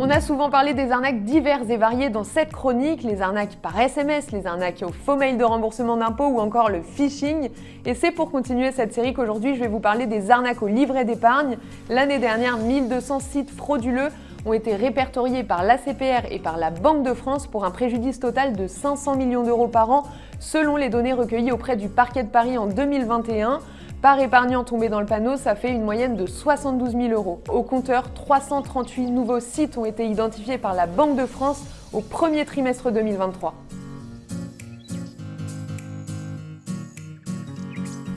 On a souvent parlé des arnaques diverses et variées dans cette chronique, les arnaques par SMS, les arnaques aux faux mails de remboursement d'impôts ou encore le phishing. Et c'est pour continuer cette série qu'aujourd'hui je vais vous parler des arnaques au livret d'épargne. L'année dernière, 1200 sites frauduleux ont été répertoriés par l'ACPR et par la Banque de France pour un préjudice total de 500 millions d'euros par an, selon les données recueillies auprès du parquet de Paris en 2021. Par épargnant tombé dans le panneau, ça fait une moyenne de 72 000 euros. Au compteur, 338 nouveaux sites ont été identifiés par la Banque de France au premier trimestre 2023.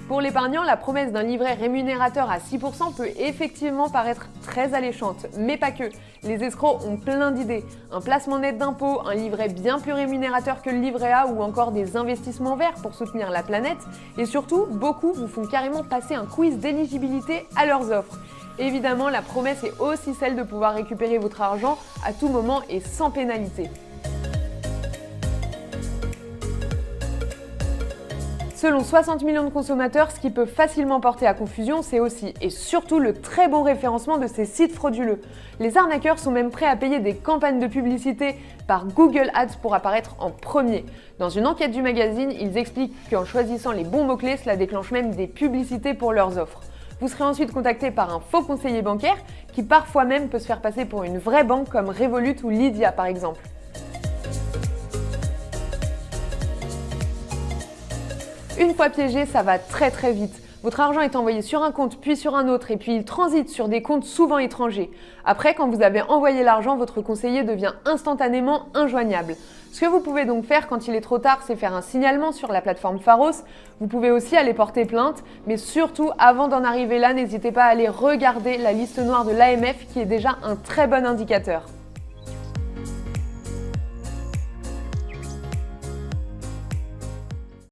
Pour l'épargnant, la promesse d'un livret rémunérateur à 6% peut effectivement paraître très alléchante, mais pas que. Les escrocs ont plein d'idées. Un placement net d'impôt, un livret bien plus rémunérateur que le livret A ou encore des investissements verts pour soutenir la planète. Et surtout, beaucoup vous font carrément passer un quiz d'éligibilité à leurs offres. Évidemment, la promesse est aussi celle de pouvoir récupérer votre argent à tout moment et sans pénalité. Selon 60 millions de consommateurs, ce qui peut facilement porter à confusion, c'est aussi et surtout le très bon référencement de ces sites frauduleux. Les arnaqueurs sont même prêts à payer des campagnes de publicité par Google Ads pour apparaître en premier. Dans une enquête du magazine, ils expliquent qu'en choisissant les bons mots-clés, cela déclenche même des publicités pour leurs offres. Vous serez ensuite contacté par un faux conseiller bancaire qui parfois même peut se faire passer pour une vraie banque comme Revolut ou Lydia par exemple. Une fois piégé, ça va très vite. Votre argent est envoyé sur un compte, puis sur un autre, et puis il transite sur des comptes souvent étrangers. Après, quand vous avez envoyé l'argent, votre conseiller devient instantanément injoignable. Ce que vous pouvez donc faire quand il est trop tard, c'est faire un signalement sur la plateforme Pharos. Vous pouvez aussi aller porter plainte, mais surtout, avant d'en arriver là, n'hésitez pas à aller regarder la liste noire de l'AMF qui est déjà un très bon indicateur.